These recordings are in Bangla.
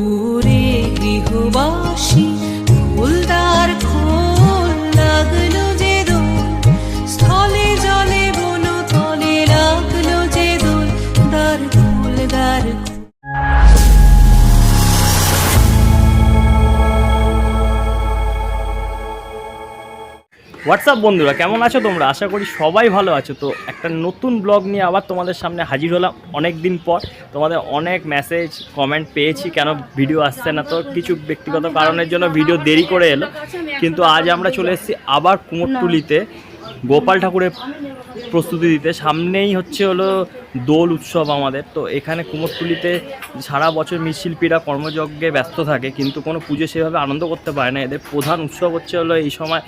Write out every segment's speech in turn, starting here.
ওরে গৃহবাসী ফুলদার খোল লাগলো যে দোল, স্থলে জলে বন তলে লাগলো যে দোল, দ্বার খোল দ্বার খোল। হোয়াটসঅ্যাপ বন্ধুরা, কেমন আছো তোমরা? আশা করি সবাই ভালো আছো। তো একটা নতুন ব্লগ নিয়ে আবার তোমাদের সামনে হাজির হলাম অনেক দিন পর। তোমাদের অনেক মেসেজ কমেন্ট পেয়েছি কেন ভিডিও আসছে না, তো কিছু ব্যক্তিগত কারণের জন্য ভিডিও দেরি করে এলো। কিন্তু আজ আমরা চলে এসেছি আবার কুমোরটুলিতে গোপাল ঠাকুরের প্রস্তুতি দিতে। সামনেই হলো দোল উৎসব আমাদের। তো এখানে কুমোরটুলিতে সারা বছর মৃৎশিল্পীরা কর্মযজ্ঞে ব্যস্ত থাকে, কিন্তু কোনো পুজো সেভাবে আনন্দ করতে পারে না। এদের প্রধান উৎসব হলো এই সময়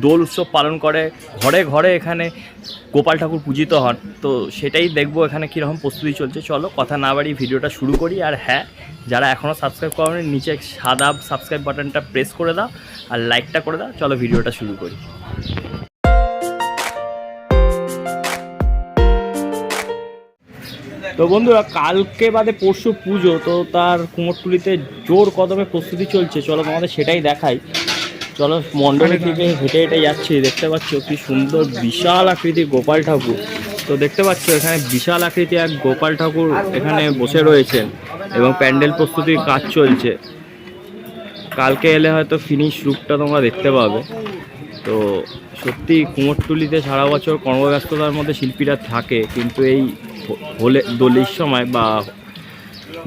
দোল উৎসব পালন করে, ঘরে ঘরে এখানে গোপাল ঠাকুর পূজিত হন। তো সেটাই দেখবো এখানে কীরকম প্রস্তুতি চলছে। চলো কথা না বাড়িয়ে ভিডিওটা শুরু করি। আর হ্যাঁ, যারা এখনও সাবস্ক্রাইব করেনি নিচে সাদা সাবস্ক্রাইব বাটনটা প্রেস করে দাও আর লাইকটা করে দাও। চলো ভিডিওটা শুরু করি। তো বন্ধুরা, কালকে বাদে পরশু পুজো, তো তার কুমোরটুলিতে জোর কদমে প্রস্তুতি চলছে। চলো তোমাদের সেটাই দেখাই। চলো মণ্ডপের দিকে হেঁটে হেঁটে যাচ্ছি। দেখতে পাচ্ছ কি সুন্দর বিশাল আকৃতির গোপাল ঠাকুর। তো দেখতে পাচ্ছ এখানে বিশাল আকৃতির এক গোপাল ঠাকুর এখানে বসে রয়েছেন এবং প্যান্ডেল প্রস্তুতির কাজ চলছে। কালকে এলে হয়তো ফিনিশ রূপটা তোমরা দেখতে পাবে। তো সত্যি কুমোরটুলিতে সারা বছর কর্মব্যস্ততার মধ্যে শিল্পীরা থাকে, কিন্তু এই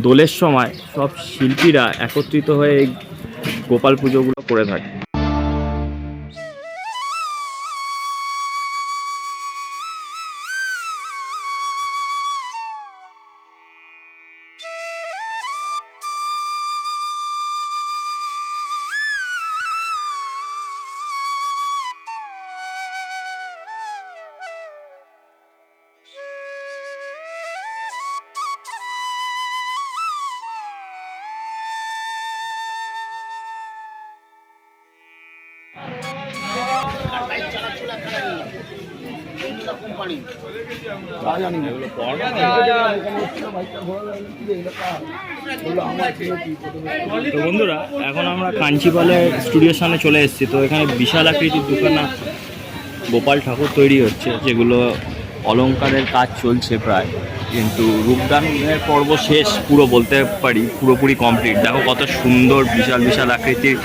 দোলের সময় সব শিল্পীরা একত্রিত হয়ে এই গোপাল পুজোগুলো করে থাকে। তো বন্ধুরা, এখন আমরা কাঞ্চিপালের স্টুডিওর সামনে চলে এসেছি। তো এখানে বিশাল আকৃতির দুখানা গোপাল ঠাকুর তৈরি হচ্ছে, যেগুলো অলংকারের কাজ চলছে প্রায়, কিন্তু রূপদানের পর্ব শেষ পুরো বলতে পারি, পুরোপুরি কমপ্লিট। দেখো কত সুন্দর বিশাল বিশাল আকৃতির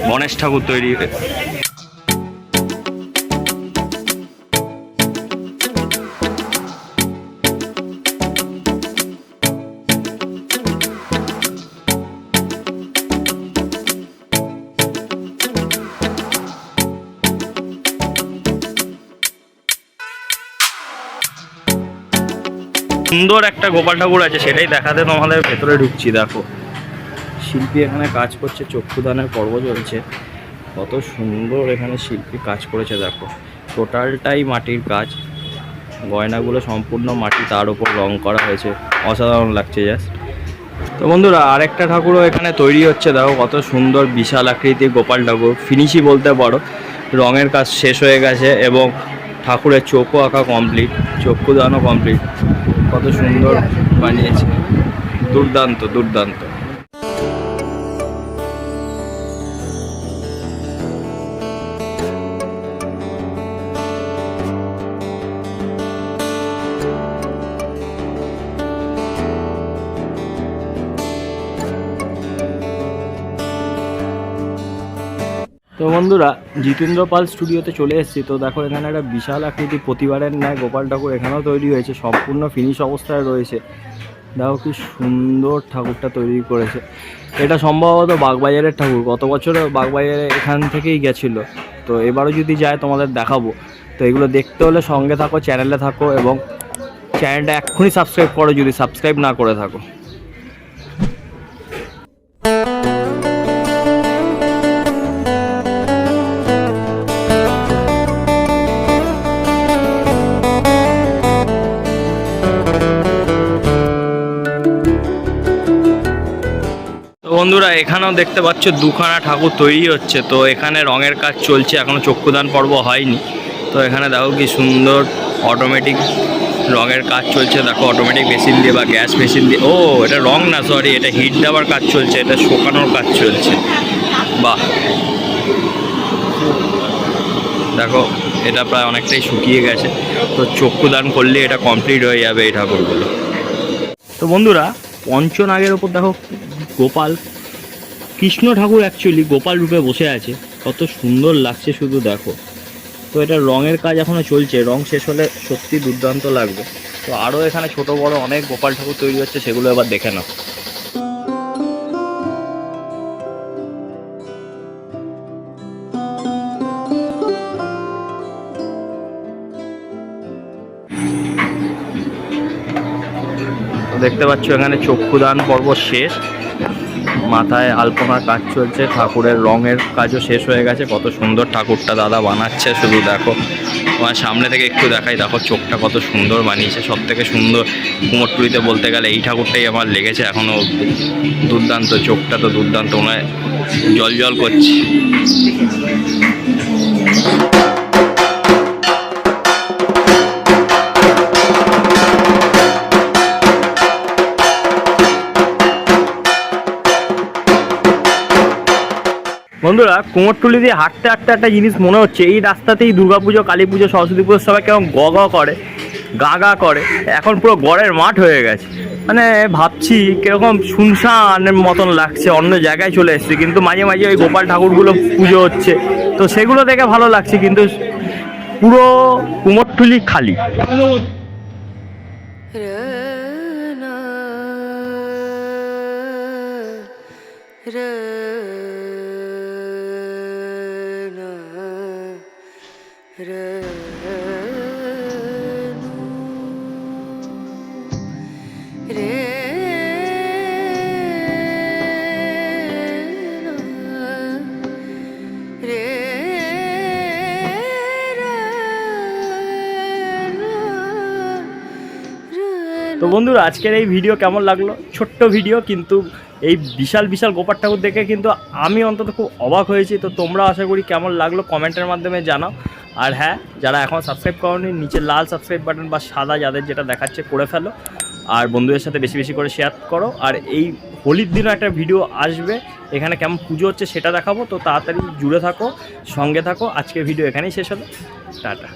গণেশ ঠাকুর তৈরি। সুন্দর একটা গোপাল ঠাকুর আছে, সেটাই দেখাতে তোমাদের ভেতরে ঢুকছি। দেখো শিল্পী এখানে কাজ করছে, চক্ষুদানের পর্ব চলছে। কত সুন্দর এখানে শিল্পী কাজ করেছে। দেখো টোটালটাই মাটির কাজ, গয়নাগুলো সম্পূর্ণ মাটি, তার উপর রং করা হয়েছে, অসাধারণ লাগছে জাস্ট। তো বন্ধুরা, আরেকটা ঠাকুরও এখানে তৈরি হচ্ছে। দেখো কত সুন্দর বিশাল আকৃতির গোপাল ঠাকুর, ফিনিশই বলতে পারো। রঙের কাজ শেষ হয়ে গেছে এবং ঠাকুরের চোখও আঁকা কমপ্লিট, চক্ষুদানও কমপ্লিট। কত সুন্দর বানিয়েছে, দুর্দান্ত দুর্দান্ত। তো বন্ধুরা, জিতেন্দ্র পাল স্টুডিওতে চলে এসেছি। তো দেখো এখানে একটা বিশাল আকৃতি প্রতিবারের ন্যায় গোপাল ঠাকুর এখানেও তৈরি হয়েছে, সম্পূর্ণ ফিনিশ অবস্থায় রয়েছে। দেখো কি সুন্দর ঠাকুরটা তৈরি করেছে। এটা সম্ভবত বাগবাজারের ঠাকুর, গত বছর বাগবাজারে এখান থেকেই গেছিলো। তো এবারও যদি যায় তোমাদের দেখাবো। তো এগুলো দেখতে হলে সঙ্গে থাকো, চ্যানেলে থাকো এবং চ্যানেলটা এক্ষুনি সাবস্ক্রাইব করো যদি সাবস্ক্রাইব না করে থাকো। বন্ধুরা, এখানেও দেখতে পাচ্ছ দুখানা ঠাকুর তৈরি হচ্ছে। তো এখানে রঙের কাজ চলছে, এখনো চক্ষুদান পর্ব হয়নি। তো এখানে দেখো কি সুন্দর অটোমেটিক রঙের কাজ চলছে দেখো, অটোমেটিক মেশিন দিয়ে বা গ্যাস মেশিন দিয়ে। ও এটা রং না, সরি, এটা হিট দেওয়ার কাজ চলছে, এটা শুকানোর কাজ চলছে। বাহ, দেখো এটা প্রায় অনেকটাই শুকিয়ে গেছে, তো চক্ষুদান করলে এটা কমপ্লিট হয়ে যাবে এই ঠাকুরগুলো। তো বন্ধুরা, পঞ্চনাগের ওপর দেখো গোপাল, কৃষ্ণ ঠাকুর অ্যাকচুয়ালি গোপাল রূপে বসে আছে, কত সুন্দর লাগছে শুধু দেখো। তো এটা রঙের কাজ এখনও চলছে, রং শেষ হলে সত্যি দুর্দান্ত লাগবে। তো আরও এখানে ছোট বড় অনেক গোপাল ঠাকুর তৈরি হচ্ছে, সেগুলো এবার দেখে নাও। দেখতে পাচ্ছ এখানে চক্ষুদান পর্ব শেষ, মাথায় আলপনার কাজ চলছে, ঠাকুরের রঙের কাজও শেষ হয়ে গেছে। কত সুন্দর ঠাকুরটা দাদা বানাচ্ছে শুধু দেখো, তোমার সামনে থেকে একটু দেখাই, দেখো চোখটা কত সুন্দর বানিয়েছে। সব থেকে সুন্দর কুমোরটুলিতে বলতে গেলে এই ঠাকুরটাই আমার লেগেছে এখনও অবধি, দুর্দান্ত। চোখটা তো দুর্দান্ত, মনে জল জল করছে। বন্ধুরা, কুমোরটুলি দিয়ে হাঁটতে হাঁটতে একটা জিনিস মনে হচ্ছে, এই রাস্তাতেই দুর্গাপুজো, কালী পুজো, সরস্বতী পুজোর সবাই কেমন গ গ করে, গা গা করে, এখন পুরো গড়ের মাঠ হয়ে গেছে। মানে ভাবছি কীরকম শুনশানের মতন লাগছে, অন্য জায়গায় চলে এসেছি, কিন্তু মাঝে মাঝে ওই গোপাল ঠাকুরগুলো পুজো হচ্ছে, তো সেগুলো দেখে ভালো লাগছে, কিন্তু পুরো কুমোরটুলি খালি। তো বন্ধুরা, আজকের এই ভিডিও কেমন লাগলো? ছোট্ট ভিডিও, কিন্তু এই বিশাল বিশাল গোপাল ঠাকুর দেখে কিন্তু আমি অন্তত খুব অবাক হয়েছি। তো তোমরা আশা করি কেমন লাগলো কমেন্টের মাধ্যমে জানাও। আর হ্যাঁ, যারা এখন সাবস্ক্রাইব করোনি, নিচে লাল সাবস্ক্রাইব বাটন বা সাদা যাদের যেটা দেখাচ্ছে করে ফেলো, আর বন্ধুদের সাথে বেশি বেশি করে শেয়ার করো। আর এই হোলির দিনও একটা ভিডিও আসবে, এখানে কেমন পুজো হচ্ছে সেটা দেখাবো। তো তাড়াতাড়ি জুড়ে থাকো, সঙ্গে থাকো। আজকের ভিডিও এখানেই শেষ হলো, টাটা।